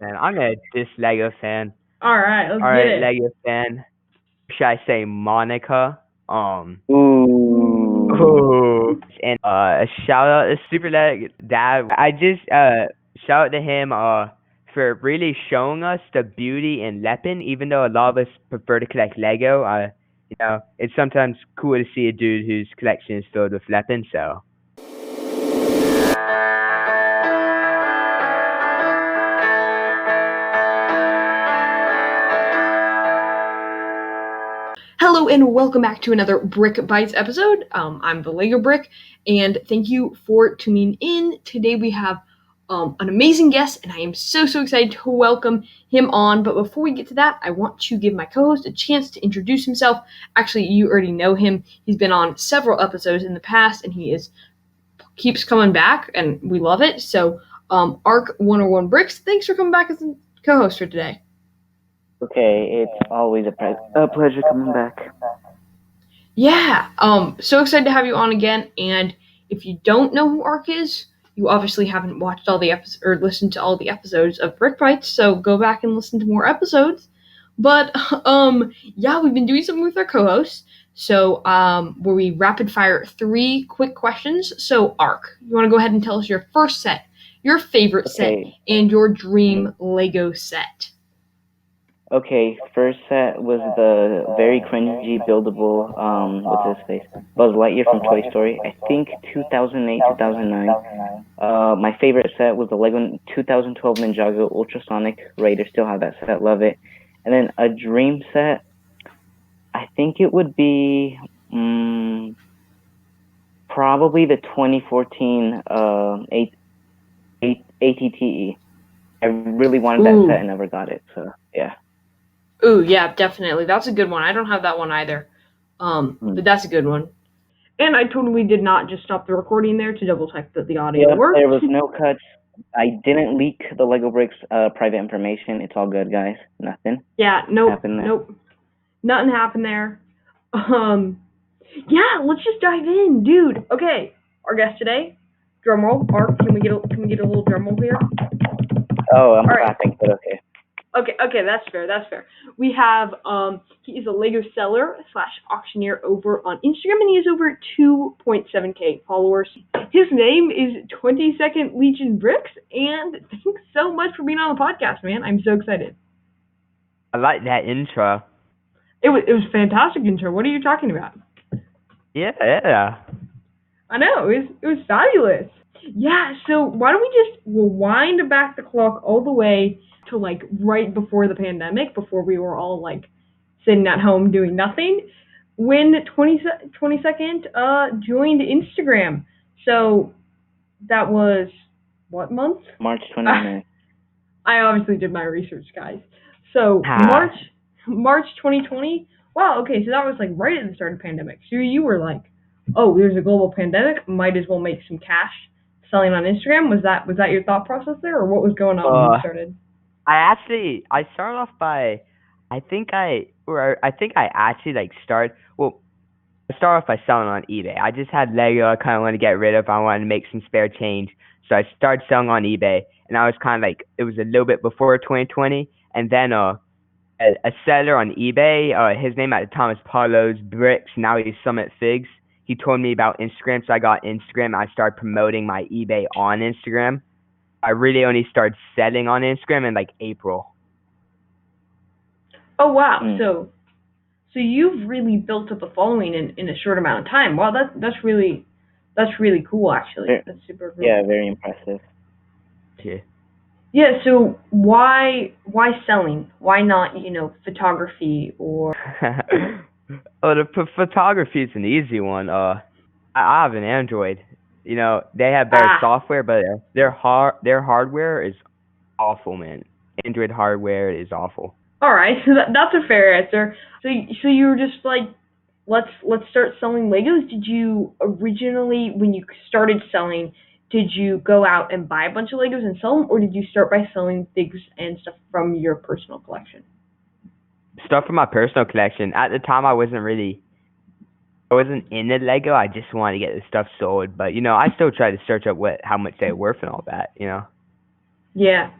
Man, I'm a this Lego fan. All right, let's All get right, it. Lego fan. Should I say Monica? Ooh. Oh, and a shout out to Super Leg Dad. I just shout out to him for really showing us the beauty in Leppin. Even though a lot of us prefer to collect Lego, it's sometimes cool to see a dude whose collection is filled with Leppin. So. Hello and welcome back to another Brick Bites episode. I'm the Lego Brick, and thank you for tuning in. Today we have an amazing guest, and I am so excited to welcome him on. But before we get to that, I want to give my co-host a chance to introduce himself. Actually, you already know him. He's been on several episodes in the past, and he keeps coming back, and we love it. So, Arc 101 Bricks, thanks for coming back as a co-host for today. Okay, it's always a pleasure coming back. Yeah, so excited to have you on again. And if you don't know who Ark is, you obviously haven't watched all the episodes or listened to all the episodes of Brick Bites, so go back and listen to more episodes. But yeah, we've been doing something with our co-hosts. So where we rapid fire 3 quick questions. So Ark, you want to go ahead and tell us your first set, your favorite set, and your dream Lego set? Okay, first set was the very cringy buildable, what's his face? Buzz Lightyear from Toy Story. I think 2008, 2009. My favorite set was the Lego 2012 Ninjago Ultrasonic Raider. Still have that set, love it. And then a dream set, I think it would be probably the 2014 ATTE. I really wanted that set and never got it, so yeah. Ooh, yeah, definitely. That's a good one. I don't have that one either. But that's a good one. And I totally did not just stop the recording there to double check that the audio worked. There was no cuts. I didn't leak the Lego Bricks private information. It's all good, guys. Nothing. Yeah, nope. Nothing happened there. Yeah, let's just dive in, dude. Okay, our guest today, drum roll. Ark, can we get a little drum roll here? Oh, I'm clapping, but okay. Okay, that's fair. We have, he is a Lego seller / auctioneer over on Instagram, and he has over 2.7k followers. His name is 22nd Legion Bricks, and thanks so much for being on the podcast, man. I'm so excited. I like that intro. It was fantastic intro. What are you talking about? Yeah. I know, it was fabulous. Yeah, so why don't we just rewind back the clock all the way to like right before the pandemic, before we were all like sitting at home doing nothing, when 22nd joined Instagram. So that was what month? March 29th. I obviously did my research, guys. So March 2020. Wow, okay, so that was like right at the start of the pandemic. So you were like, oh, there's a global pandemic, might as well make some cash selling on Instagram. Was that your thought process there, or what was going on when you started? I started off by, I think I actually started off by selling on eBay. I just had Lego I kind of wanted to get rid of. I wanted to make some spare change, so I started selling on eBay. And I was kind of like, it was a little bit before 2020, and then a seller on eBay, his name at the time was Paulo's Bricks. Now he's Summit Figs. He told me about Instagram, so I got Instagram. I started promoting my eBay on Instagram. I really only started selling on Instagram in like April. Oh wow! So you've really built up a following in a short amount of time. Wow, that's really cool actually. That's super cool. Yeah, very impressive. Yeah. Yeah, so why selling? Why not, photography or Oh, the photography is an easy one. I have an Android. They have better software, but their hardware is awful, man. Android hardware is awful. All right, so that's a fair answer. So you were just like, let's start selling Legos. Did you originally, when you started selling, did you go out and buy a bunch of Legos and sell them, or did you start by selling things and stuff from your personal collection? Stuff from my personal collection. At the time, I wasn't into Lego. I just wanted to get the stuff sold. But I still try to search up how much they're worth and all that. Yeah.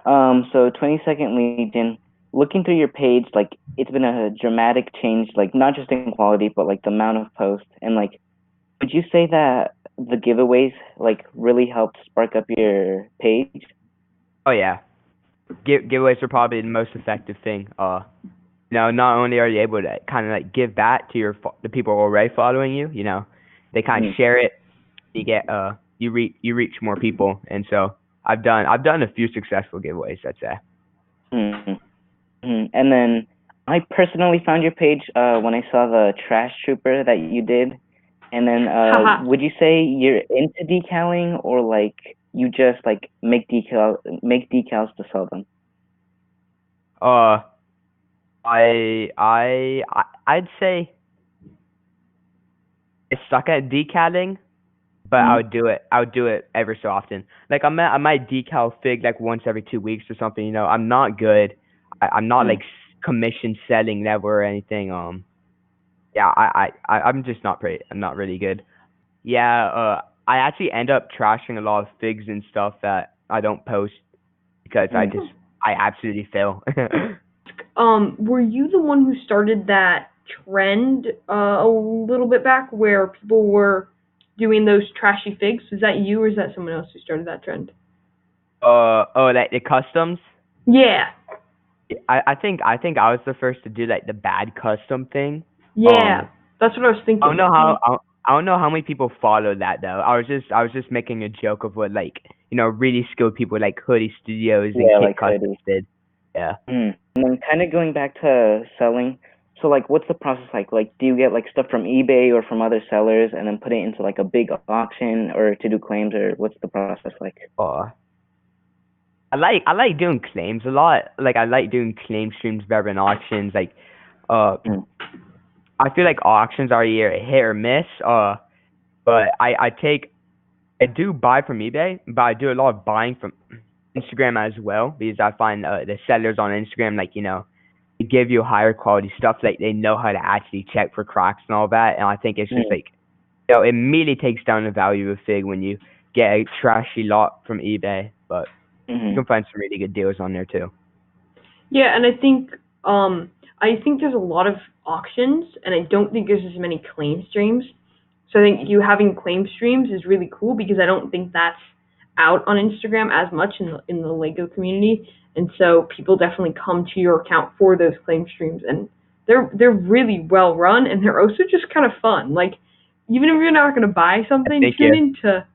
So 22nd Legion, looking through your page, like it's been a dramatic change, like not just in quality, but like the amount of posts. And like, would you say that the giveaways like really helped spark up your page? Oh yeah, giveaways are probably the most effective thing. Not only are you able to kind of like give back to the people already following you, they kind of Mm, share it. You get you reach more people, and so I've done a few successful giveaways. I'd say. mm, And then I personally found your page when I saw the trash trooper that you did. And then Haha. would you say you're into decaling or like you just like make decals to sell them? Uh, I'd say I suck at decaling, but I Mm, would do it. I would do it ever so often. Like I might decal fig like once every 2 weeks or something. I'm not good. I'm not like mm, commission selling level or anything. Yeah, I'm just not pretty. I'm not really good. Yeah, I actually end up trashing a lot of figs and stuff that I don't post because mm. I absolutely fail. Were you the one who started that trend a little bit back where people were doing those trashy figs? Was that you or is that someone else who started that trend? Like the customs. Yeah. I think I was the first to do like the bad custom thing. Yeah. That's what I was I don't thinking. know how I don't know how many people follow that though. I was just making a joke of what like really skilled people like Hoodie Studios and Yeah, Kit like Customs hoodies. did. Yeah. And then kind of going back to selling, so like what's the process like? Like do you get like stuff from eBay or from other sellers and then put it into like a big auction or to do claims or what's the process like? Uh, I like doing claims a lot. Like I like doing claim streams better than auctions. Like uh Mm, I feel like auctions are either a hit or miss. But I do buy from eBay, but I do a lot of buying from Instagram as well because I find the sellers on Instagram like they give you higher quality stuff. Like they know how to actually check for cracks and all that. And I think it's just mm, like it immediately takes down the value of a fig when you get a trashy lot from eBay. But you mm, can find some really good deals on there too. Yeah, and I think there's a lot of auctions and I don't think there's as many claim streams. So I think you having claim streams is really cool because I don't think that's out on Instagram as much in the Lego community. And so people definitely come to your account for those claim streams and they're really well run and they're also just kind of fun. Like even if you're not going to buy something, Thank you. tune into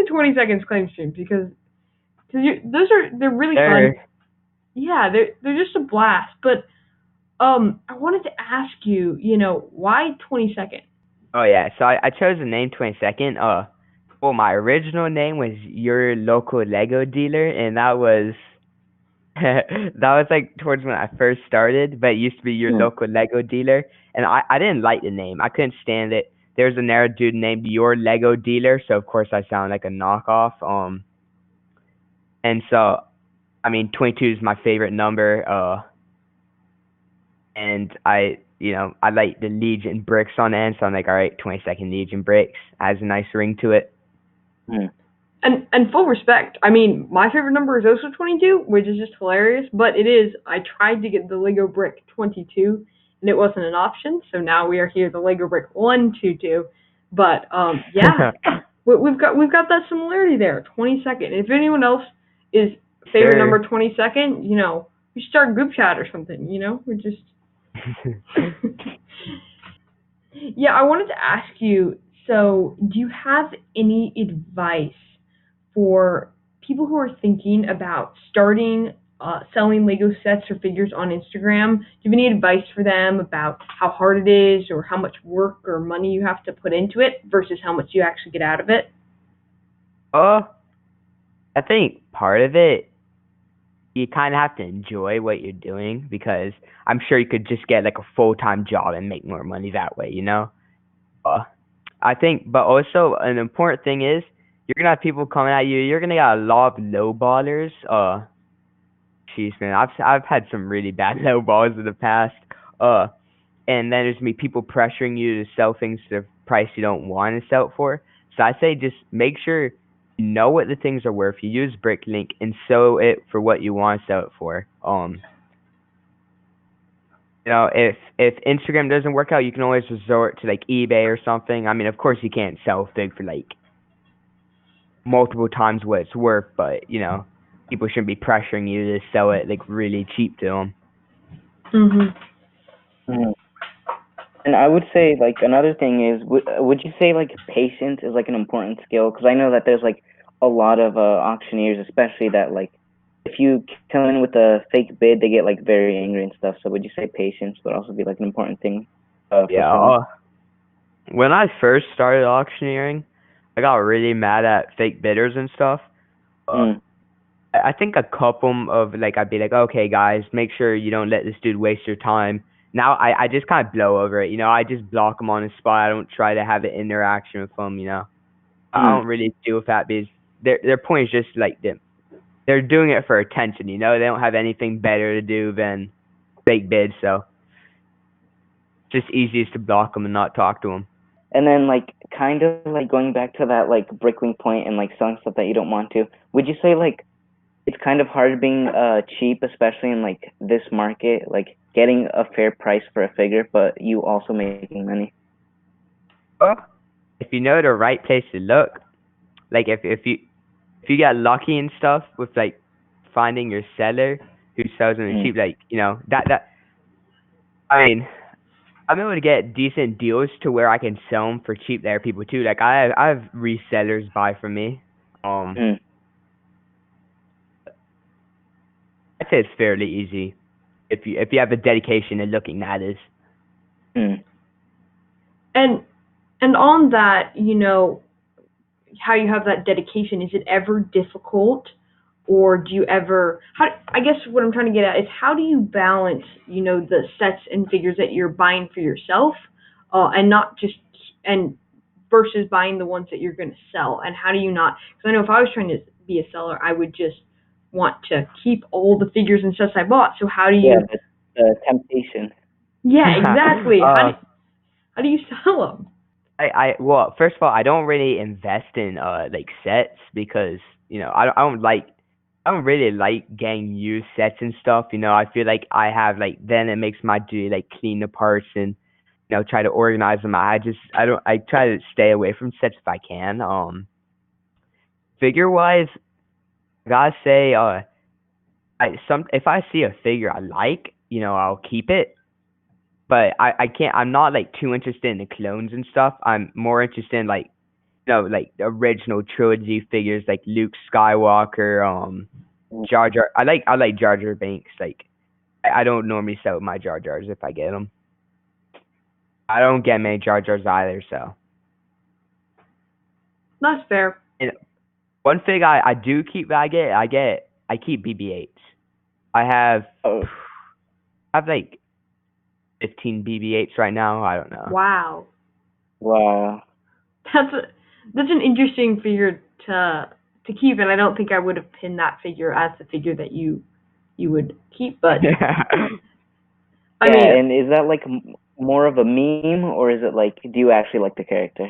20 seconds claim streams because they're really fun. There. Yeah, they're just a blast. But I wanted to ask you, why 22nd? Oh yeah. So I chose the name 22nd. Well, my original name was Your Local Lego Dealer, and that was that was like towards when I first started, but it used to be Your mm, Local Lego Dealer, and I didn't like the name. I couldn't stand it. There's another dude named Your Lego Dealer, so of course I sound like a knockoff. And so I mean 22 is my favorite number. And I like the Legion bricks on the end, so I'm like, all right, 22nd Legion bricks has a nice ring to it. mm, And full respect. I mean, my favorite number is also 22, which is just hilarious. But it is. I tried to get the Lego brick 22, and it wasn't an option. So now we are here, the Lego brick 122. But yeah, we've got that similarity there. 22nd. If anyone else is favorite Sure. number 22nd, we should start a group chat or something. We're just yeah, I wanted to ask you, so do you have any advice for people who are thinking about starting selling Lego sets or figures on Instagram? Do you have any advice for them about how hard it is or how much work or money you have to put into it versus how much you actually get out of it? uh, I think part of it you kind of have to enjoy what you're doing because I'm sure you could just get like a full-time job and make more money that way. Uh, I think, but also an important thing is you're gonna have people coming at you. You're gonna get a lot of low ballers. Jeez, man, I've had some really bad low balls in the past. Uh, and then there's gonna be people pressuring you to sell things to the price you don't want to sell it for. So I say just make sure you know what the things are worth. You use Bricklink and sell it for what you want to sell it for. If Instagram doesn't work out, you can always resort to like eBay or something. I mean, of course, you can't sell a fig for like multiple times what it's worth, but people shouldn't be pressuring you to sell it like really cheap to them. Mhm. Mhm. And I would say, like, another thing is, would you say, like, patience is, like, an important skill? Because I know that there's, like, a lot of auctioneers, especially that, like, if you come in with a fake bid, they get, like, very angry and stuff. So would you say patience would also be, like, an important thing for Yeah. selling? When I first started auctioneering, I got really mad at fake bidders and stuff. Mm. I think a couple of like I'd be like, okay, guys, make sure you don't let this dude waste your time. Now I just kind of blow over it. I just block them on the spot. I don't try to have an interaction with them. I Mm. don't really deal with that because their point is just like they're doing it for attention. They don't have anything better to do than fake bids. So it's just easiest to block them and not talk to them. And then, like, kind of, like, going back to that, like, Bricklink point and, like, selling stuff that you don't want to, would you say, like, it's kind of hard being cheap, especially in, like, this market, like, getting a fair price for a figure, but you also making money? Well, if you know the right place to look, like if you get lucky and stuff with like finding your seller who sells them Mm. cheap, like that. I mean, I'm able to get decent deals to where I can sell them for cheap to other people too. Like I have resellers buy from me. Mm. I'd say it's fairly easy if you have the dedication and looking, that is. Mm. And on that, how you have that dedication, is it ever difficult, or do you ever, I guess what I'm trying to get at is, how do you balance the sets and figures that you're buying for yourself, and not just, and versus buying the ones that you're going to sell? And how do you not, because I know if I was trying to be a seller, I would just want to keep all the figures and sets I bought. So how do Yeah, you, the temptation. yeah, exactly, uh, how do you sell them? well, first of all, I don't really invest in like sets because I don't really like getting used sets and stuff. I feel like I have like then it makes my duty like clean the parts and try to organize them. I try to stay away from sets if I can. Figure wise, I gotta say if I see a figure I like, I'll keep it. But I can't. I'm not like too interested in the clones and stuff. I'm more interested in like like the original trilogy figures like Luke Skywalker, Jar Jar. I like Jar Jar Binks. Like I don't normally sell my Jar Jars if I get them. I don't get many Jar Jars either. So That's fair. and one thing I do keep that I keep BB-8s. I have Oh, I have like 15 BB-8s right now. I don't know. Wow. wow. That's a, that's an interesting figure to keep, and I don't think I would have pinned that figure as the figure that you would keep. But I Yeah, mean, and is that, like, more of a meme, or is it, like, do you actually like the character?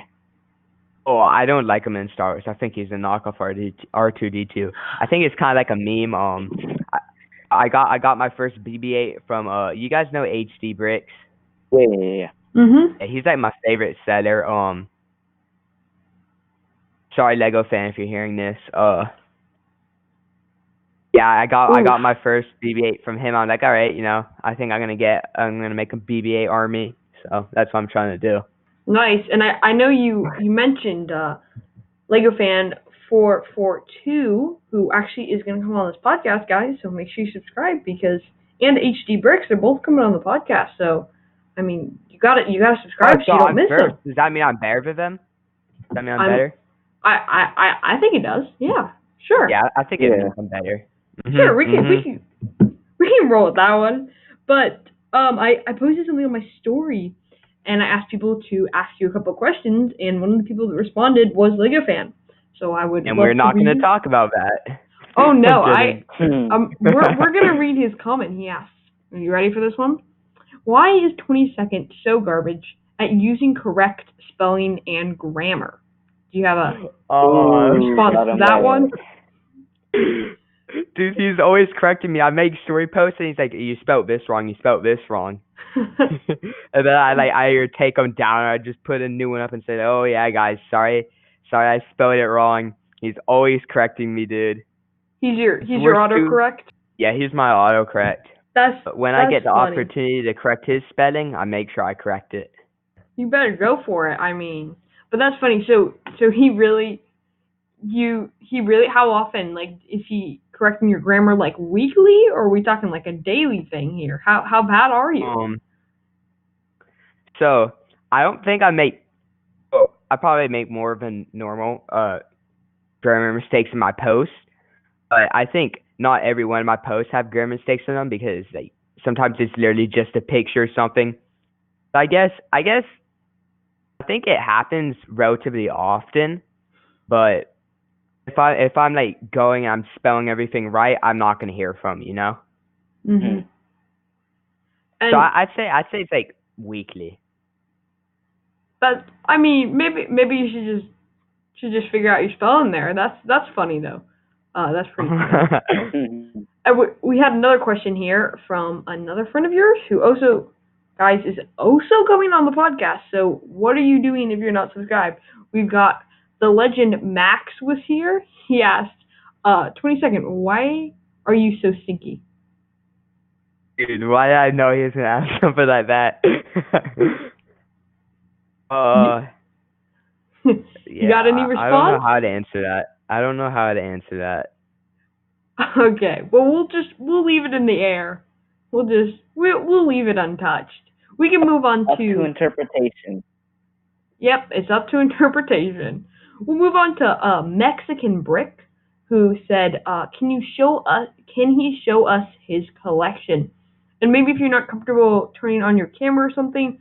Oh, I don't like him in Star Wars. I think he's a knockoff R2D2. I think it's kind of like a meme. I, I got my first BB-8 from you guys know HD Bricks? Yeah. mhm. Yeah, he's like my favorite seller. Sorry Lego fan if you're hearing this. Yeah, I got Oof. my first BB-8 from him. I'm like, all right, I think I'm gonna make a BB-8 army. So that's what I'm trying to do. Nice. And I know you mentioned Lego fan 442, who actually is going to come on this podcast, guys. So make sure you subscribe, because and HD Bricks, they're both coming on the podcast. So I mean, you gotta Oh, subscribe so so you don't I'm miss first. them. Does that mean I'm better than them? Does that mean I'm I'm better? I think it does. Yeah, sure. Yeah, I think it Yeah. means I'm better. Sure, we can Mhm. we can roll with that one. But I posted something on my story, and I asked people to ask you a couple of questions, and one of the people that responded was Lego fan. So I would And love we're to not going to read. talk about that. Oh no, I'm kidding. we're gonna read his comment. He asked, "Are you ready for this one? Why is 22nd so garbage at using correct spelling and grammar?" Do you have a response got to him that there. one? Dude, he's always correcting me. I make story posts and he's like, "You spelled this wrong. You spelled this wrong." And then I either take them down or I just put a new one up and say, "Oh yeah, guys, sorry, I spelled it wrong." He's always correcting me, dude. He's your We're autocorrect. Yeah, he's my autocorrect. But when I get the funny. opportunity to correct his spelling, I make sure I correct it. You better go for it. I mean, but that's funny. So he really how often, like, is he correcting your grammar like weekly, or are we talking like a daily thing here? How bad are you? So I don't think I probably make more than normal grammar mistakes in my posts, but I think not every one of my posts have grammar mistakes in them because like sometimes it's literally just a picture or something. So I think it happens relatively often, but if I'm like going and I'm spelling everything right, I'm not gonna hear from you know. Mhm. So I'd say it's like weekly. But I mean, maybe you should just figure out your spelling there. That's funny though. That's pretty funny. And we had another question here from another friend of yours who also, guys, is also coming on the podcast. So what are you doing if you're not subscribed? We've got the legend Max was here. He asked, 22nd, why are you so stinky? Dude, why did I know he was gonna ask something like that? You got any response? I don't know how to answer that. Okay, well we'll leave it in the air. We'll leave it untouched. We can move on Up to interpretation. Yep, it's up to interpretation. We'll move on to Mexican Brick, who said, can he show us his collection? And maybe if you're not comfortable turning on your camera or something,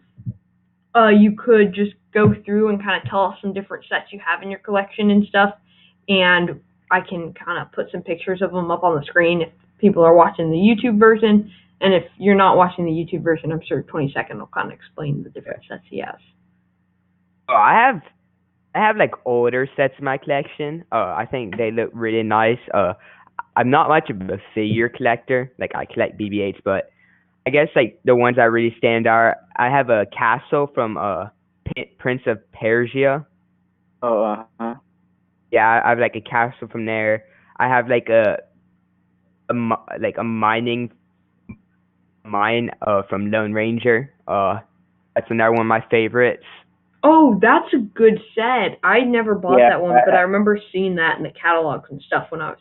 you could just go through and kind of tell us some different sets you have in your collection and stuff, and I can kind of put some pictures of them up on the screen if people are watching the YouTube version, and if you're not watching the YouTube version, I'm sure 22nd will kind of explain the different sets he has. Oh, I have like older sets in my collection. I think they look really nice. I'm not much of a figure collector. Like I collect BB-8s, but I guess like the ones that really stand out. I have a castle from Prince of Persia. Oh, Yeah, I have like a castle from there. I have like a mining mine from Lone Ranger. That's another one of my favorites. Oh, that's a good set. I never bought that one, but I remember seeing that in the catalogs and stuff when I was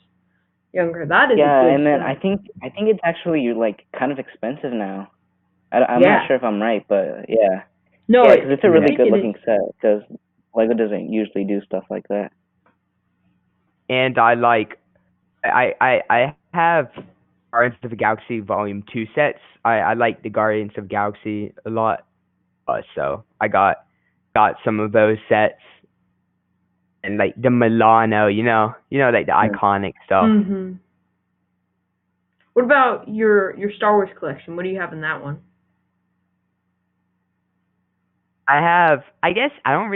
younger. That is a good set. And then I think it's actually like kind of expensive now. I'm not sure if I'm right, but yeah. No, because it's a really good looking set. Because Lego doesn't usually do stuff like that. And I have Guardians of the Galaxy Volume 2 sets. I like the Guardians of the Galaxy a lot. So I got some of those sets. And like the Milano, you know, like the iconic stuff. Mm-hmm. What about your Star Wars collection? What do you have in that one? I guess I don't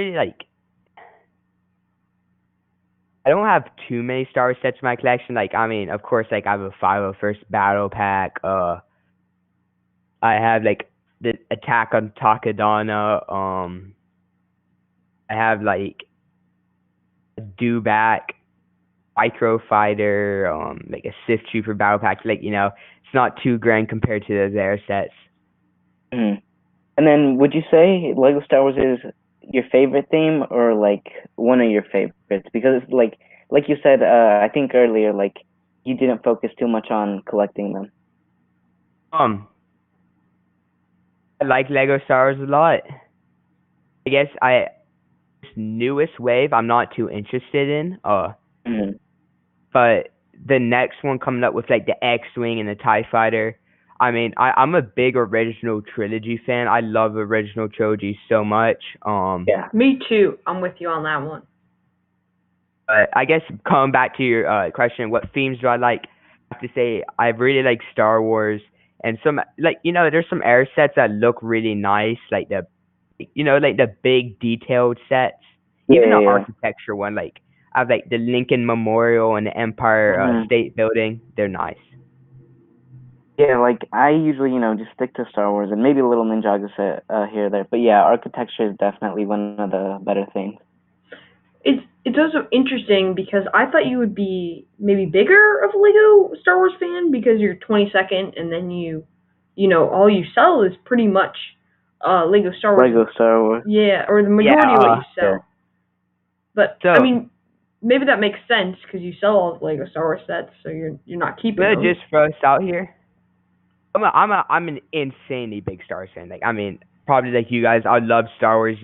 have too many Star Wars sets in my collection. Like, I mean, of course, like I have a 501st Battle Pack. I have like the Attack on Takodana. I have like a Dewback Microfighter, like a Sith Trooper Battle Pack. Like, you know, it's not too grand compared to those air sets. Mm-hmm. And then, would you say Lego Star Wars is your favorite theme, or like one of your favorites? Because like you said, I think earlier, like you didn't focus too much on collecting them. I like Lego Star Wars a lot. I guess this newest wave I'm not too interested in. But the next one coming up with like the X-Wing and the TIE Fighter. I mean, I'm a big original trilogy fan. I love original trilogy so much. Yeah. Me too. I'm with you on that one. But I guess coming back to your question, what themes do I like? I have to say I really like Star Wars and some like there's some air sets that look really nice, like the big detailed sets. Yeah, even the yeah, yeah. architecture one, like I have like the Lincoln Memorial and the Empire Hmm. State Building. They're nice. Yeah, like I usually, just stick to Star Wars and maybe a little Ninjago set here or there. But yeah, architecture is definitely one of the better things. It's also interesting because I thought you would be maybe bigger of a Lego Star Wars fan because you're 22nd and then all you sell is pretty much Lego Star Wars. Lego Star Wars. Yeah, or the Yeah. majority of what you Yeah. sell. But I So mean, maybe that makes sense because you sell all the Lego Star Wars sets, so you're not keeping I'm gonna those. just throw this out here. I'm an insanely big Star Wars fan. Like I mean, probably like you guys, I love Star Wars.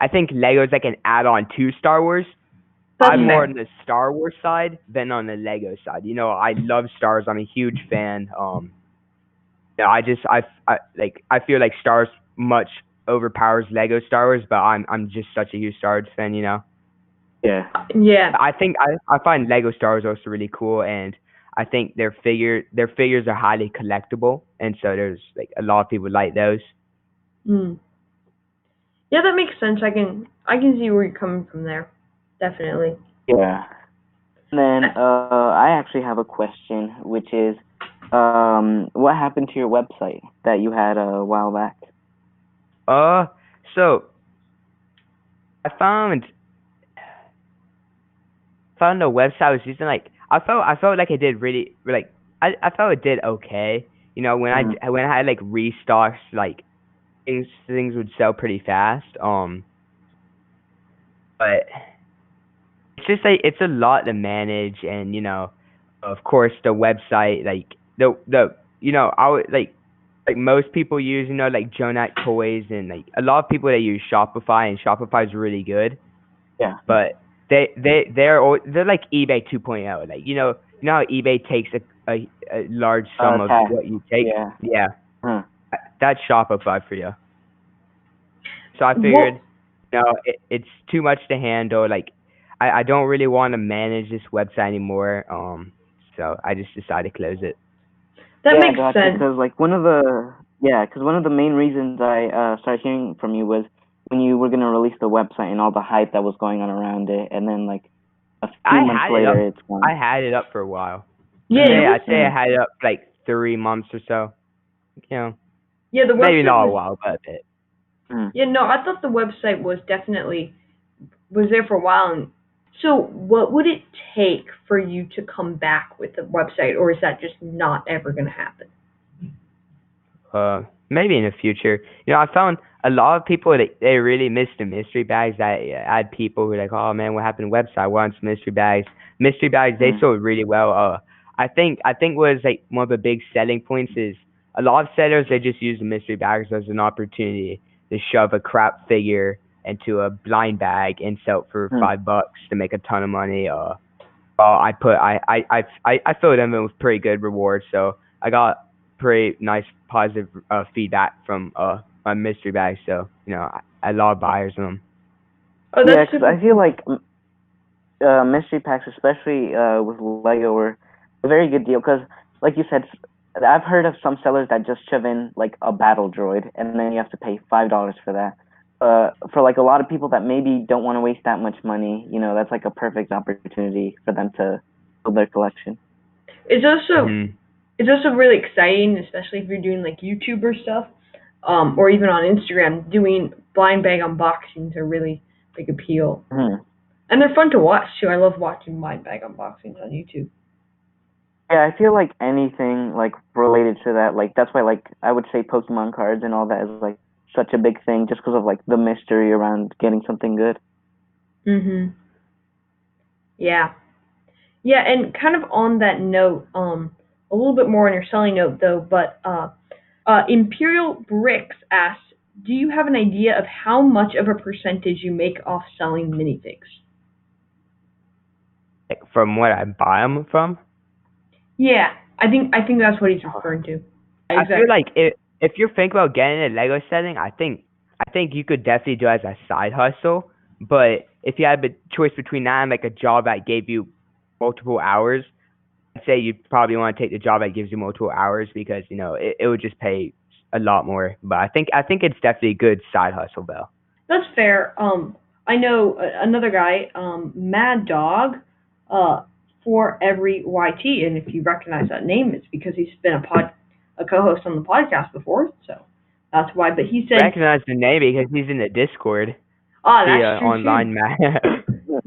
I think Lego's like an add-on to Star Wars. That's I'm more fair. on the Star Wars side than on the Lego side. I love Star Wars. I'm a huge fan. I feel like Star Wars much overpowers Lego Star Wars, but I'm just such a huge Star Wars fan. Yeah. Yeah. I think I find Lego Star Wars also really cool, and I think their figures are highly collectible, and so there's like a lot of people like those. Mm. Yeah, that makes sense. I can see where you're coming from there. Definitely. Yeah. And then I actually have a question, which is, what happened to your website that you had a while back? So I found a website I was using. Like I felt like it did really like I felt it did okay. When Mhm. I had like restocks, like things would sell pretty fast. But it's just like it's a lot to manage, and of course the website, like the I would like most people use like Jonat Toys, and like a lot of people that use Shopify, and Shopify is really good, Yeah. but they're like eBay 2.0. Like how eBay takes a large sum of Tax. what you take. Yeah. Yeah, Huh. that's Shopify for you. So I Well, figured, it's too much to handle. Like, I don't really want to manage this website anymore. So I just decided to close it. that Yeah, makes gotcha. sense. Because like one of the main reasons I started hearing from you was when you were gonna release the website and all the hype that was going on around it, and then like a few I months had it up. later, it's gone. I had it up for a while. Yeah, Mm, I'd say I mm, had it up for like 3 months or so. yeah, the Maybe website not a was. while, but a bit. mm. Yeah, no, I thought the website was there for a while. And so, what would it take for you to come back with the website, or is that just not ever going to happen? Maybe in the future. I found a lot of people that they really miss the mystery bags. I had people who were like, "Oh man, what happened to the website? I want some mystery bags." Mystery bags they Mm. sold really well. I think was like one of the big selling points is a lot of sellers they just use the mystery bags as an opportunity to shove a crap figure into a blind bag and sell it for Mm. $5 to make a ton of money. Well, I filled them in with pretty good rewards, so I got pretty nice positive feedback from my mystery bag. So I love buyers of them. Oh, Yeah, that's because super I feel cool. like mystery packs, especially with Lego, were a very good deal. Because, like you said, I've heard of some sellers that just shove in like a battle droid, and then you have to pay $5 for that. For like a lot of people that maybe don't want to waste that much money, that's like a perfect opportunity for them to build their collection. It's also Hmm. it's also really exciting, especially if you're doing like YouTuber stuff, or even on Instagram. Doing blind bag unboxings are really big appeal, Hmm. and they're fun to watch too. I love watching blind bag unboxings on YouTube. Yeah, I feel like anything like related to that, like that's why like I would say Pokemon cards and all that is like such a big thing, just because of like the mystery around getting something good. Mhm. Yeah. Yeah, and kind of on that note, a little bit more on your selling note though, but Imperial Bricks asks, do you have an idea of how much of a percentage you make off selling minifigs? Like from what I buy them from, Yeah, I think that's what he's referring to. I feel Exactly. like if you're thinking about getting a Lego setting, I think you could definitely do it as a side hustle. But if you had the choice between that and like a job that gave you multiple hours, I'd say you'd probably want to take the job that gives you multiple hours because it would just pay a lot more. But I think it's definitely a good side hustle, though. That's fair. I know another guy, Mad Dog, uh, for every YT, and if you recognize that name, it's because he's been a co-host on the podcast before, so that's why. But he said, Recognize the name because he's in the Discord. "Ah, The that's true online map.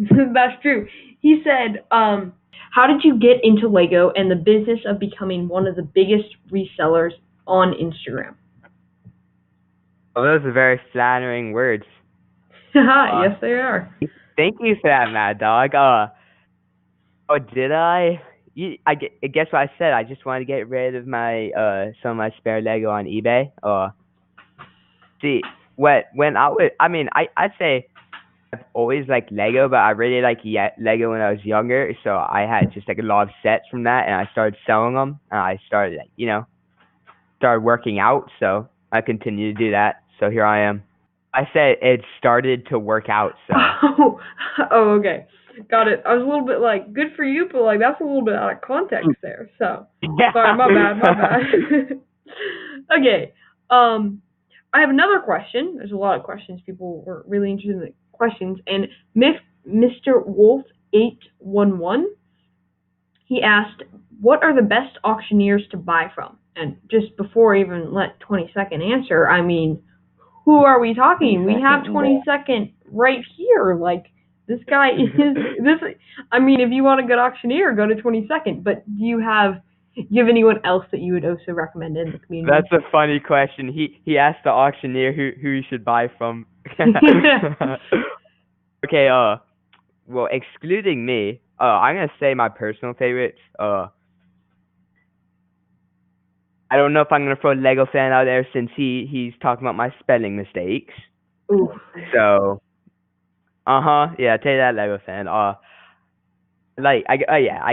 too." That's true. He said, "How did you get into Lego and the business of becoming one of the biggest resellers on Instagram?" Well, those are very flattering words. Yes, they are. Thank you for that, Mad Dog. Oh, did I? I guess what I said. I just wanted to get rid of my some of my spare Lego on eBay. See, when I mean, I'd say I've always liked Lego, but I really liked Lego when I was younger. So I had just like a lot of sets from that, and I started selling them. And I started started working out. So I continued to do that. So here I am. I said it started to work out. So Oh, okay. Got it. I was a little bit like, good for you, but like that's a little bit out of context there. So yeah. sorry, my bad. Okay. I have another question. There's a lot of questions. People were really interested in the questions. And Mr. Wolf 811, he asked, what are the best auctioneers to buy from? And just before I even let 22nd answer, I mean, who are we talking? We have 22nd right here. Like, this guy is this. I mean, if you want a good auctioneer, go to 22nd. But do you have anyone else that you would also recommend in the community? That's a funny question. He asked the auctioneer who you should buy from. Okay. Well, excluding me, I'm gonna say my personal favorites. I don't know if I'm gonna throw Lego fan out there since he's talking about my spelling mistakes. Ooh. So, yeah, take that, Lego fan. I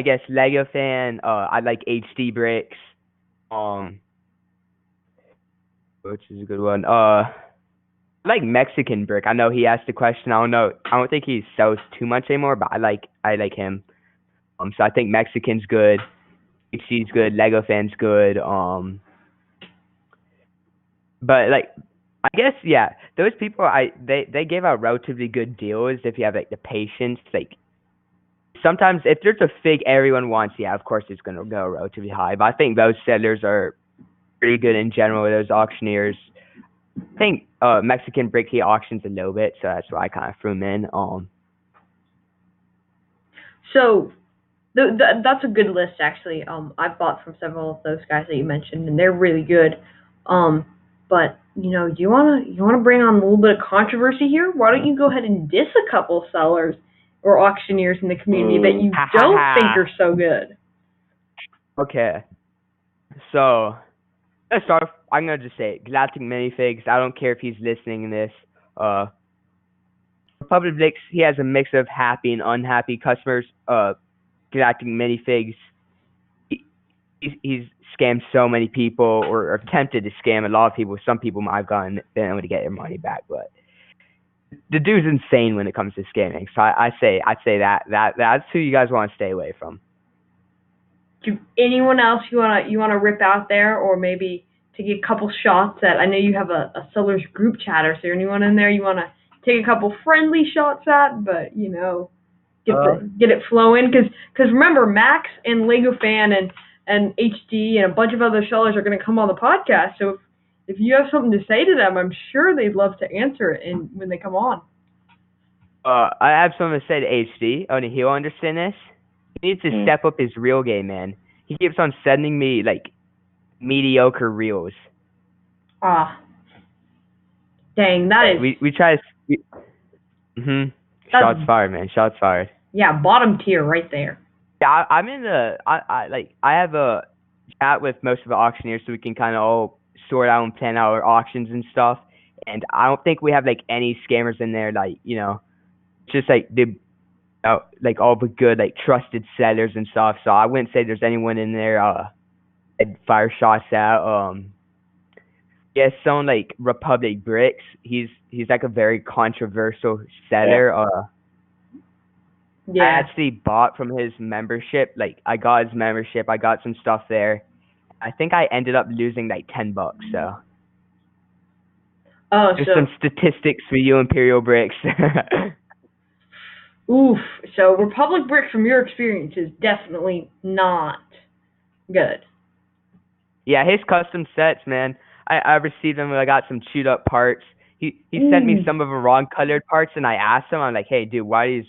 guess Lego fan. I like HD bricks. Which is a good one. I like Mexican brick. I know he asked the question. I don't know. I don't think he sells too much anymore, but I like him. So I think Mexican's good. HD's good. Lego fan's good. But like, I guess yeah, those people they give out relatively good deals if you have like the patience. Like sometimes if there's a fig everyone wants, yeah, of course it's gonna go relatively high. But I think those sellers are pretty good in general. Those auctioneers. I think Mexican brick he auctions a little bit, so that's why I kind of threw him in. So that's a good list actually. I've bought from several of those guys that you mentioned, and they're really good. But you wanna bring on a little bit of controversy here? Why don't you go ahead and diss a couple sellers or auctioneers in the community that you don't think are so good? Okay. So let's start. I'm gonna just say it. Galactic Minifigs. I don't care if he's listening to this. Public Blix, he has a mix of happy and unhappy customers. Galactic Minifigs, he's scammed so many people, or attempted to scam a lot of people. Some people might have been able to get their money back, but the dude's insane when it comes to scamming. So I'd say that's who you guys want to stay away from. Do anyone else you wanna rip out there, or maybe take a couple shots at? I know you have a sellers group chat. Is there anyone in there you wanna take a couple friendly shots at? But get it flowing, because remember, Max and Lego Fan and HD and a bunch of other sellers are gonna come on the podcast. So if you have something to say to them, I'm sure they'd love to answer it when they come on. I have something to say to HD. Only he'll understand this. He needs to step up his reel game, man. He keeps on sending me like mediocre reels. Dang, that is. We try to. Shots fired, man. Shots fired. Yeah, bottom tier right there. Yeah, I'm in the. I have a chat with most of the auctioneers so we can kind of all sort out and plan out our auctions and stuff. And I don't think we have like any scammers in there. Like just like like all the good like trusted sellers and stuff. So I wouldn't say there's anyone in there that fire shots at. Yeah, someone like Republic Bricks. He's like a very controversial seller. I actually bought from his membership. Like I got his membership. I got some stuff there. I think I ended up losing like $10. So. Oh, Just so some statistics for you, Imperial Bricks. oof. So Republic Brick, from your experience, is definitely not good. Yeah, his custom sets, man. I received them when I got some chewed up parts. He sent me Ooh, some of the wrong colored parts, and I asked him, I'm like, hey, dude, why are these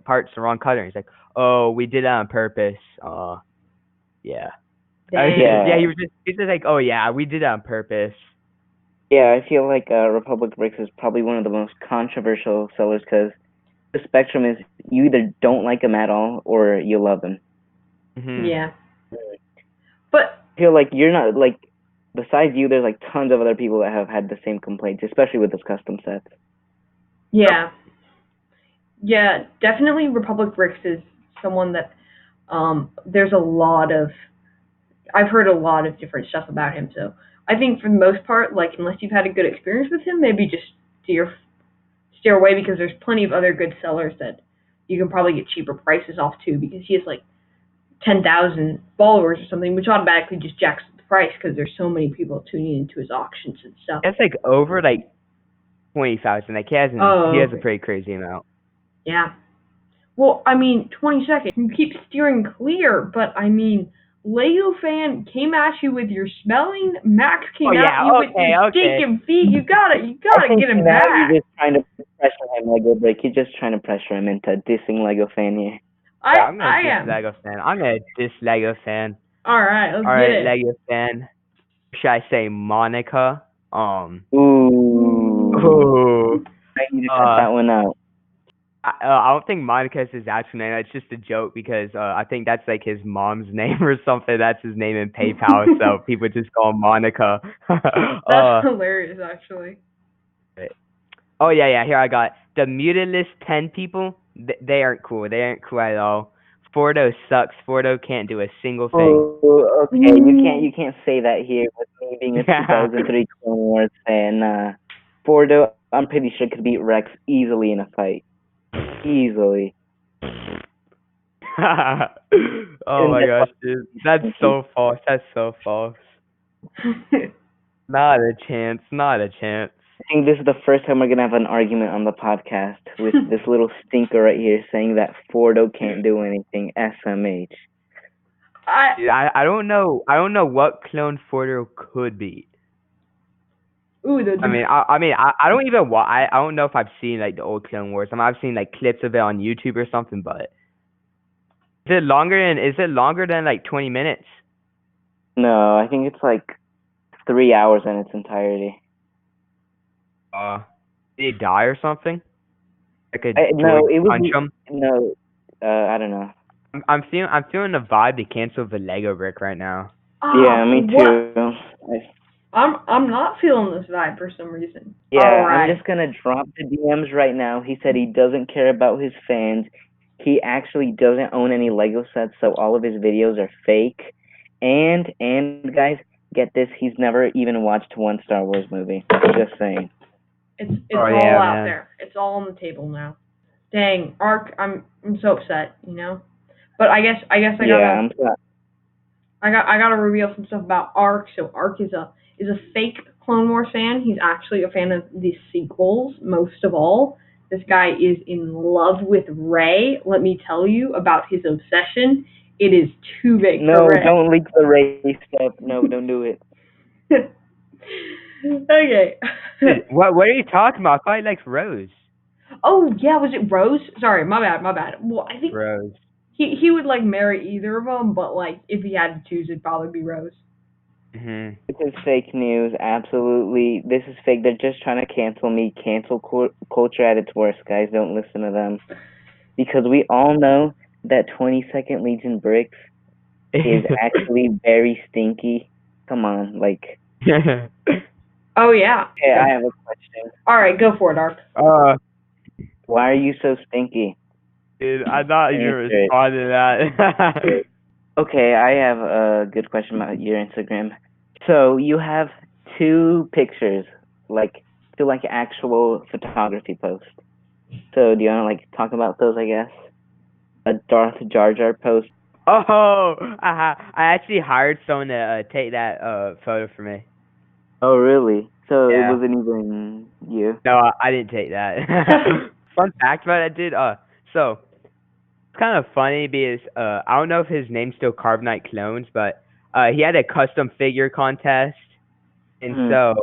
parts the wrong color? And he's like, oh, we did it on purpose. Yeah. dang. Yeah. He's just like, oh yeah, we did it on purpose. Yeah, I feel like Republic Bricks is probably one of the most controversial sellers because the spectrum is you either don't like them at all or you love them. Yeah. I But feel like you're not like besides you, there's like tons of other people that have had the same complaints, especially with those custom sets. yeah, yeah, definitely Republic Bricks is someone that there's a lot of I've heard a lot of different stuff about him. So I think for the most part, like unless you've had a good experience with him, maybe just steer away because there's plenty of other good sellers that you can probably get cheaper prices off too because he has like 10,000 followers or something, which automatically just jacks up the price because there's so many people tuning into his auctions and stuff. That's like over like 20,000. Like he Oh, has a okay. pretty crazy amount. Yeah. Well, I mean, 20 seconds. You keep steering clear, but I mean, Lego fan came at you with your smelling. Max Oh came at yeah, you with okay, your okay. stinking feet. You I gotta think get him now back. you're just trying to pressure him, Lego Brick. You're just trying to pressure him into dissing Lego fan here. Yeah, I'm gonna I diss am. Lego fan. I'm gonna diss Lego fan. All right, let's All get right, it. Lego fan. Should I say Monica? Ooh, Ooh. I need to cut that one out. I don't think Monica is his actual name. It's just a joke because I think that's like his mom's name or something. That's his name in PayPal, so people just call him Monica. That's hilarious, actually. Oh yeah. Here I got the muted list 10 people. They aren't cool. They aren't cool at all. Fordo sucks. Fordo can't do a single thing. Oh, okay. You can't say that here with me being a 2003 Clone Wars fan. Fordo, I'm pretty sure could beat Rex easily in a fight. Easily. Oh And my that's gosh, why dude. he's That's stinky. so false. That's so false. Not a chance. Not a chance. I think this is the first time we're gonna have an argument on the podcast with this little stinker right here saying that Fordo can't do anything. SMH. Dude, I don't know. I don't know what clone Fordo could be. Ooh, I don't even I don't know if I've seen like the old Clone Wars. I've seen like clips of it on YouTube or something, but is it longer than like 20 minutes? No, I think it's like 3 hours in its entirety. Did he die or something? Like a No, droid it was punch him? no. I don't know. I'm feeling the vibe to cancel the Lego brick right now. Yeah, me what? too. I'm not feeling this vibe for some reason. Yeah, All right. I'm just gonna drop the DMs right now. He said he doesn't care about his fans. He actually doesn't own any Lego sets, so all of his videos are fake. And guys, get this, he's never even watched one Star Wars movie. Just saying. It's Oh, all yeah, out man. there. It's all on the table now. Dang, Ark, I'm so upset, you know. But I guess I gotta Yeah, I'm sorry. I gotta reveal some stuff about Ark. So Ark is a fake Clone Wars fan. He's actually a fan of the sequels most of all. This guy is in love with Rey. Let me tell you about his obsession. It is too big No, for Rey. don't leak the race stuff. No, don't do it. Okay. Dude, what are you talking about? I thought he likes Rose. Oh yeah, was it Rose? Sorry, my bad. Well, I think Rose. he would like marry either of them, but like if he had to choose, it'd probably be Rose. Mhm. This is fake news. Absolutely. This is fake. They're just trying to cancel me. Cancel culture at its worst, guys. Don't listen to them. Because we all know that 22nd Legion Bricks is actually very stinky. Come on, like. Oh yeah. Okay, I have a question. All right, go for it, Ark. Why are you so stinky? Dude, I'm not even Answer it. responding to that. Okay, I have a good question about your Instagram. So you have two pictures, like two like actual photography posts. So do you want to like talk about those? I guess a Darth Jar Jar post. Oh, I actually hired someone to take that photo for me. Oh, really? So it Yeah. wasn't even you. No, I didn't take that. Fun fact about that dude. So it's kind of funny because I don't know if his name's still Carbonite Clones, but he had a custom figure contest, and Hmm. so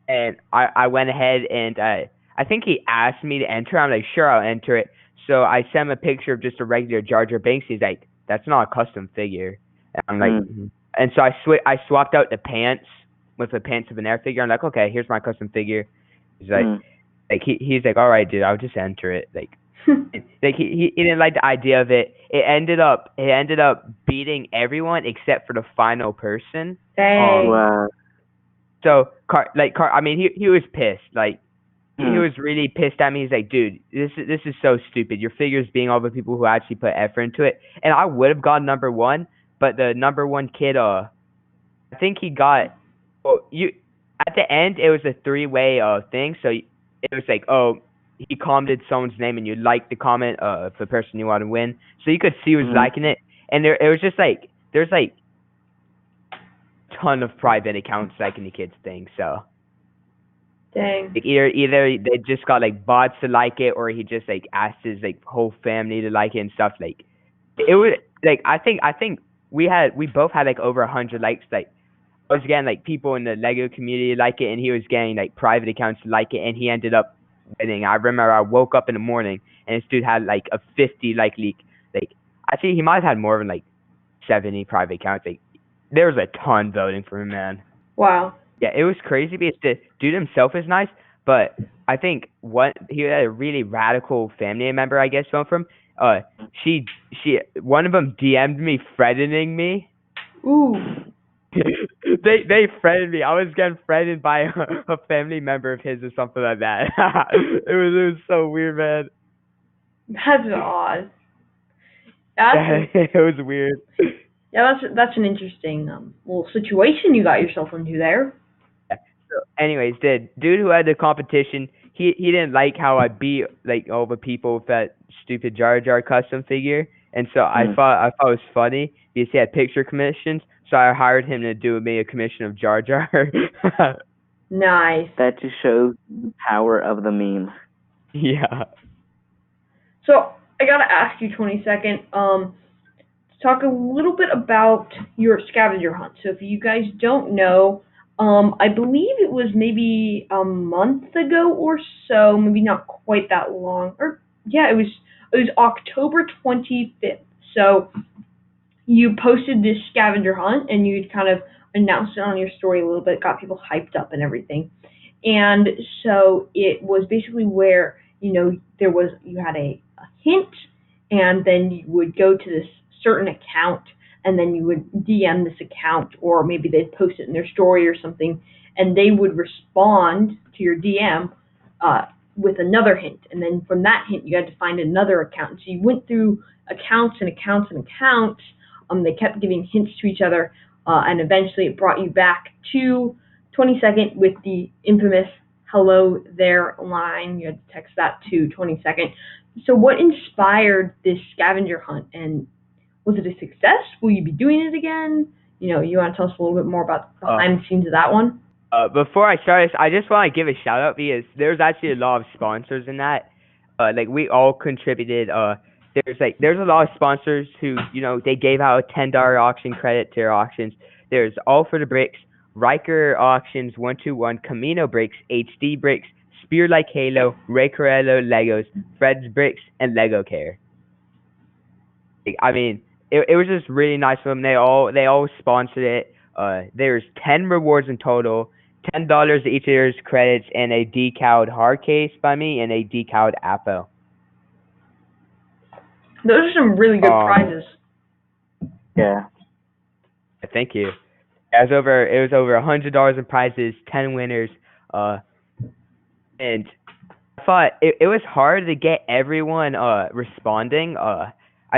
and I went ahead and I think he asked me to enter. I'm like, sure, I'll enter it. So I sent him a picture of just a regular Jar Jar Binks. He's like, that's not a custom figure. And I'm like, Hmm. mhm. And so I swapped out the pants with the pants of an air figure. I'm like, okay, here's my custom figure. He's Hmm. like he's like, all right, dude, I'll just enter it. Like he didn't like the idea of it. It ended up beating everyone except for the final person. Dang. Wow. So I mean, he was pissed. Like he Hmm. was really pissed at me. He's like, dude, this is so stupid. Your figure's being all the people who actually put effort into it. And I would have got number one, but the number one kid, I think he got. Well, you at the end it was a three-way thing. So it was like, oh, he commented someone's name and you liked the comment of the person you want to win. So you could see who was Hmm. liking it, and it was just like there's like ton of private accounts liking the kid's thing. So. Dang. Like either they just got like bots to like it, or he just like asked his like whole family to like it and stuff. Like it was like I think we both had like over 100 likes. Like I was getting like people in the Lego community like it, and he was getting like private accounts to like it, and he ended up winning. I remember I woke up in the morning and this dude had like a 50 like leak. Like I think he might have had more than like 70 private accounts. Like there was a ton voting for him, man. Wow. Yeah, it was crazy because the dude himself is nice, but I think what he had a really radical family member, I guess, phone from. Uh, she one of them DM'd me threatening me. Ooh. They threatened me. I was getting threatened by a family member of his or something like that. It was so weird, man. That's odd. That's It was weird. yeah. That's an interesting little situation you got yourself into there. So, anyways, the dude who had the competition, he didn't like how I beat like all the people with that stupid Jar Jar custom figure, and so Hmm. I thought it was funny because he had picture commissions, so I hired him to do me a commission of Jar Jar. Nice. That just shows the power of the memes. Yeah. So I gotta ask you, 22nd, to talk a little bit about your scavenger hunt. So if you guys don't know, I believe it was maybe a month ago or so, maybe not quite that long, or yeah, it was October 25th. So you posted this scavenger hunt and you'd kind of announced it on your story a little bit, got people hyped up and everything. And so it was basically where, you had a hint and then you would go to this certain account and then you would DM this account, or maybe they'd post it in their story or something, and they would respond to your DM uh, with another hint. And then from that hint, you had to find another account. So you went through accounts and accounts and accounts. They kept giving hints to each other, and eventually it brought you back to 22nd with the infamous "Hello there" line. You had to text that to 22nd. So, what inspired this scavenger hunt, and was it a success? Will you be doing it again? You want to tell us a little bit more about behind the scenes of that one? Before I start this, I just want to give a shout out because there's actually a lot of sponsors in that. Like we all contributed. There's a lot of sponsors who they gave out a $10 auction credit to their auctions. There's All for the Bricks, Riker Auctions 121, Camino Bricks, HD Bricks, Spear Like Halo, Ray Corello Legos, Fred's Bricks, and Lego Care. I mean, it was just really nice of them. They all sponsored it. There's 10 rewards in total. $10 each of their credits, and a decaled hard case by me, and a decaled Appo. Those are some really good Um, prizes. Yeah. Thank you. It was over $100 in prizes, 10 winners. And I thought it was hard to get everyone responding. I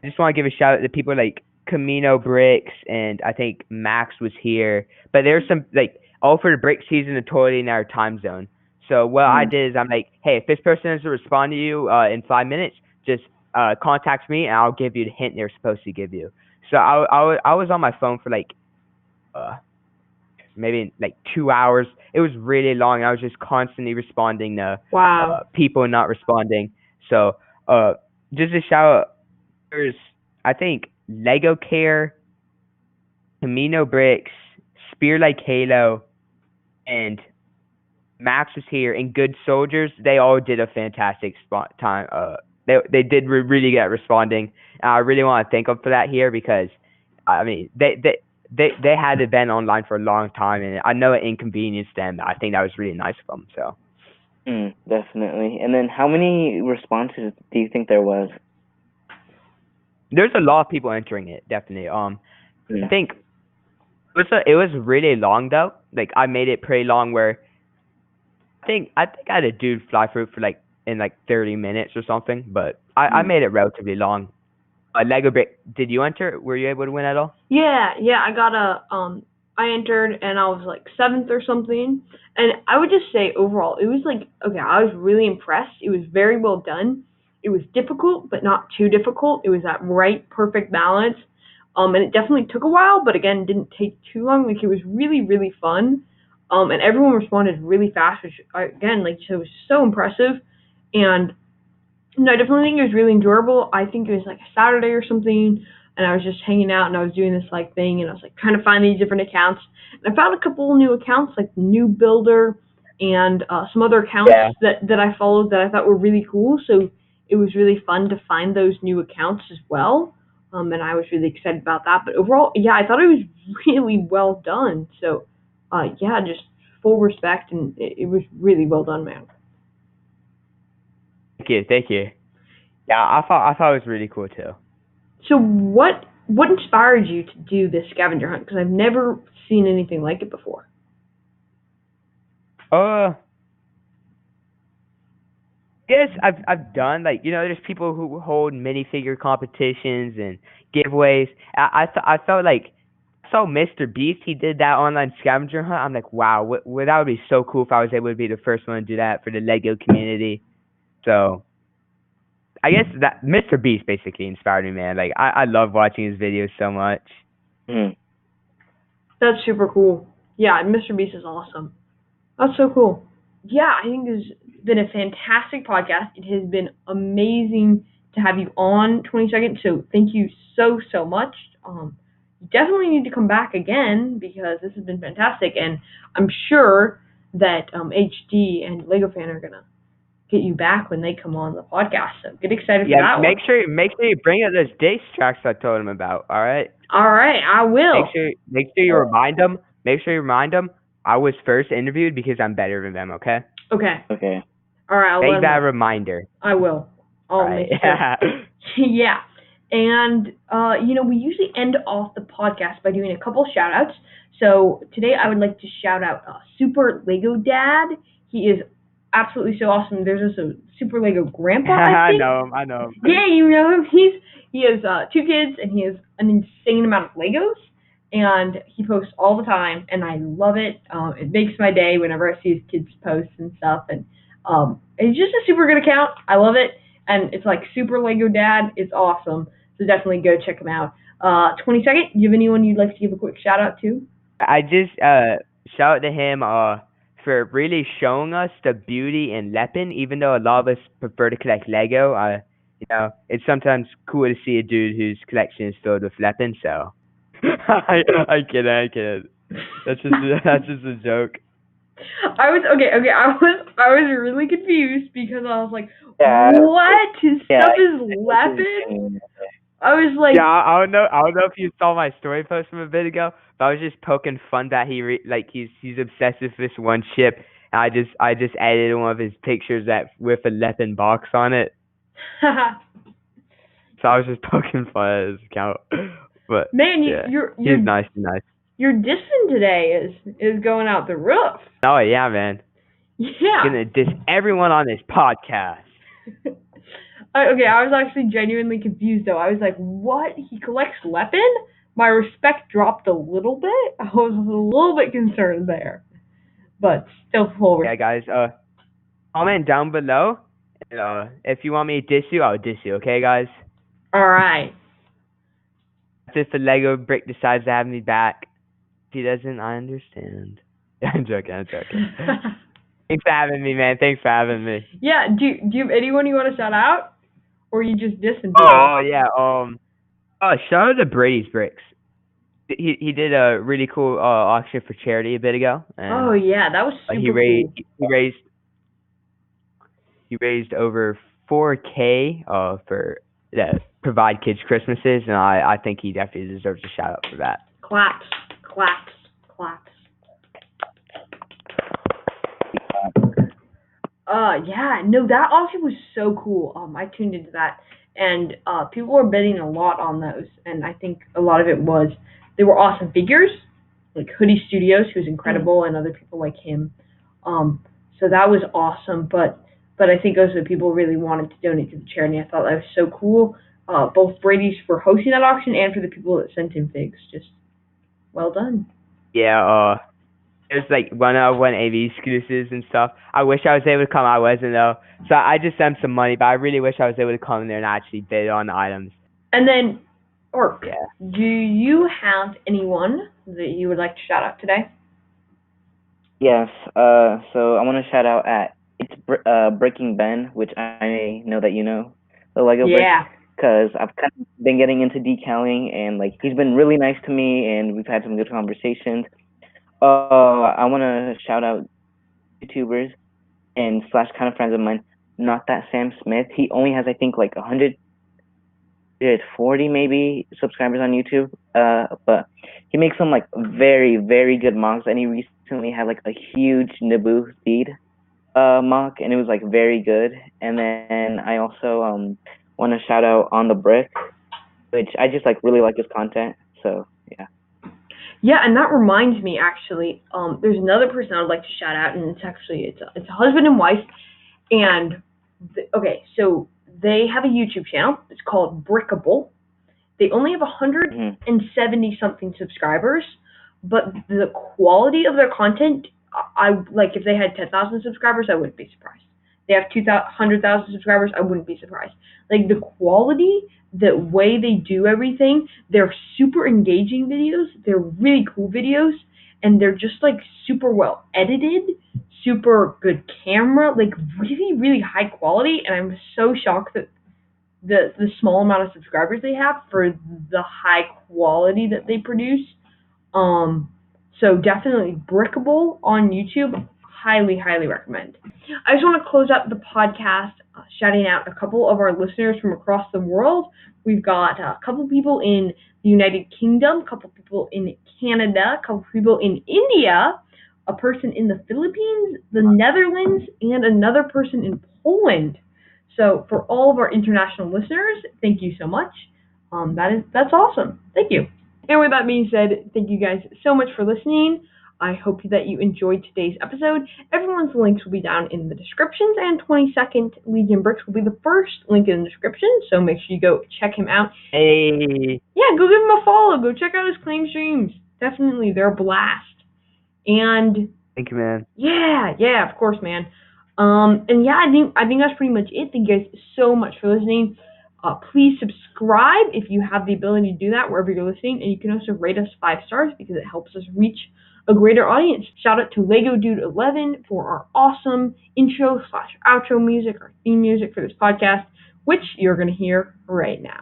just want to give a shout out to people like Camino Bricks, and I think Max was here. But there's some like all for the brick season totally in our time zone. So what I Hmm. did is I'm like, hey, if this person doesn't respond to you in 5 minutes, just contact me and I'll give you the hint they're supposed to give you. So I was on my phone for like uh maybe like 2 hours. It was really long. I was just constantly responding to Wow. people not responding. So uh, just a shout out. There's I think Lego Care, Camino Bricks, Spear Like Halo, and Max was here, and Good Soldiers. They all did a fantastic spot time. They did really get responding. And I really want to thank them for that here because, I mean, they had been online for a long time, and I know it inconvenienced them. I think that was really nice of them. So. Definitely. And then, how many responses do you think there was? There's a lot of people entering it, definitely. I Mm. think it was really long though. Like I made it pretty long where I think I had a dude fly through for like in like 30 minutes or something, but I made it relatively long. Lego Brick, did you enter? Were you able to win at all? Yeah, I got I entered and I was like 7th or something. And I would just say overall, it was like, okay, I was really impressed. It was very well done. It was difficult, but not too difficult. It was that right, perfect balance. And it definitely took a while, but again, didn't take too long. Like it was really, really fun. And everyone responded really fast, which again, like so, was so impressive. And no, I definitely think it was really enjoyable. I think it was like a Saturday or something, and I was just hanging out and I was doing this like thing, and I was like trying to find these different accounts. And I found a couple new accounts like New Builder and some other accounts that I followed that I thought were really cool. So it was really fun to find those new accounts as well. And I was really excited about that. But overall, yeah, I thought it was really well done. So yeah, just full respect, and it was really well done, man. Thank you. Yeah, I thought it was really cool too. So what inspired you to do this scavenger hunt? Because I've never seen anything like it before. Yes, I've done like there's people who hold minifigure competitions and giveaways. I felt like I saw Mr. Beast. He did that online scavenger hunt. I'm like, wow, that would be so cool if I was able to be the first one to do that for the Lego community. So I guess that Mr. Beast basically inspired me, man. Like I love watching his videos so much. Mm. That's super cool. Yeah, Mr. Beast is awesome. That's so cool. Yeah, I think it's been a fantastic podcast. It has been amazing to have you on 22nd. So thank you so much. You definitely need to come back again because this has been fantastic, and I'm sure that HD and Lego Fan are gonna get you back when they come on the podcast. So get excited for that. Make sure you bring up those diss tracks I told him about. All right. All right, I will. Make sure you remind them. Make sure you remind them. I was first interviewed because I'm better than them. Okay. Okay. Okay. All right. I'll make that a reminder. I will. I'll make sure. Yeah. And we usually end off the podcast by doing a couple shout outs. So today I would like to shout out Super Lego Dad. He is absolutely so awesome. There's also Super Lego Grandpa. I think. I know him. Yeah, you know him. He has 2 kids and he has an insane amount of Legos, and he posts all the time, and I love it. It makes my day whenever I see his kids post and stuff, and it's just a super good account. I love it, and it's like Super Lego Dad. It's awesome. So definitely go check him out. 22nd, do you have anyone you'd like to give a quick shout out to? I just shout out to him for really showing us the beauty in Lepin, even though a lot of us prefer to collect Lego. It's sometimes cool to see a dude whose collection is filled with Lepin, so I kid it. That's just a joke. I was really confused because I was like, what? His stuff is Lepin? I was like, I don't know if you saw my story post from a bit ago, but I was just poking fun that he's obsessed with this one ship, and I just edited one of his pictures with a Lepin box on it. So I was just poking fun at his account. But man, he's nice. Your dissing today is going out the roof. Oh yeah, man. Yeah. Gonna diss everyone on this podcast. Okay, I was actually genuinely confused though. I was like, what? He collects Lepin? My respect dropped a little bit. I was a little bit concerned there. But still full respect. Yeah, guys, comment down below. If you want me to diss you, I'll diss you, okay, guys? Alright. If the Lego Brick decides to have me back. If he doesn't, I understand. I'm joking. Thanks for having me, man. Thanks for having me. Yeah, do you have anyone you want to shout out? Or you just dissing people? Oh yeah. Shout out to Brady's Bricks. He did a really cool auction for charity a bit ago, and Oh yeah, that was super cool. he raised over 4K for provide kids Christmases, and I think he definitely deserves a shout out for that. Claps, claps, claps. Yeah, no, that auction was so cool. I tuned into that, and people were bidding a lot on those, and I think a lot of it was they were awesome figures, like Hoodie Studios, who's incredible, and other people like him. So that was awesome, but I think also people really wanted to donate to the charity. I thought that was so cool. Both Brady's for hosting that auction and for the people that sent him figs. Just well done. Yeah, there's like 101 AV exclusives and stuff. I wish I was able to come. I wasn't though, so I just sent some money. But I really wish I was able to come in there and actually bid on the items. And then, Orc, Yeah. do you have anyone that you would like to shout out today? Yes. So I want to shout out at Breaking Ben, which I know that you know, the Lego brick. Yeah. Because I've kind of been getting into decaling, and like he's been really nice to me, and we've had some good conversations. I want to shout out YouTubers and / kind of friends of mine. Not that Sam Smith. He only has, I think, like 140 maybe subscribers on YouTube. But he makes some like very, very good mocks, and he recently had like a huge Naboo seed mock, and it was like very good. And then I also want to shout out On the Brick, which I just like really like his content. So yeah. Yeah, and that reminds me actually, there's another person I'd like to shout out, and it's a husband and wife, and okay, so they have a YouTube channel. It's called Brickable. They only have 170 something subscribers, but the quality of their content, I like if they had 10,000 subscribers, I wouldn't be surprised. They have 200,000 subscribers, I wouldn't be surprised. Like the quality, the way they do everything, they're super engaging videos. They're really cool videos, and they're just like super well edited, super good camera, like really, really high quality. And I'm so shocked that the small amount of subscribers they have for the high quality that they produce. So definitely Brickable on YouTube. Highly, highly recommend. I just want to close out the podcast shouting out a couple of our listeners from across the world. We've got a couple people in the United Kingdom, a couple people in Canada, a couple people in India, a person in the Philippines, the Netherlands, and another person in Poland. So for all of our international listeners, thank you so much. That's awesome. Thank you. And with that being said, thank you guys so much for listening. I hope that you enjoyed today's episode. Everyone's links will be down in the descriptions, and 22nd Legion Bricks will be the first link in the description, so make sure you go check him out. Hey. Yeah, go give him a follow. Go check out his claim streams. Definitely, they're a blast. And thank you, man. Yeah, of course, man. And yeah, I think that's pretty much it. Thank you guys so much for listening. Please subscribe if you have the ability to do that wherever you're listening, and you can also rate us 5 stars because it helps us reach a greater audience. Shout out to Lego Dude 11 for our awesome intro / outro music, our theme music for this podcast, which you're going to hear right now.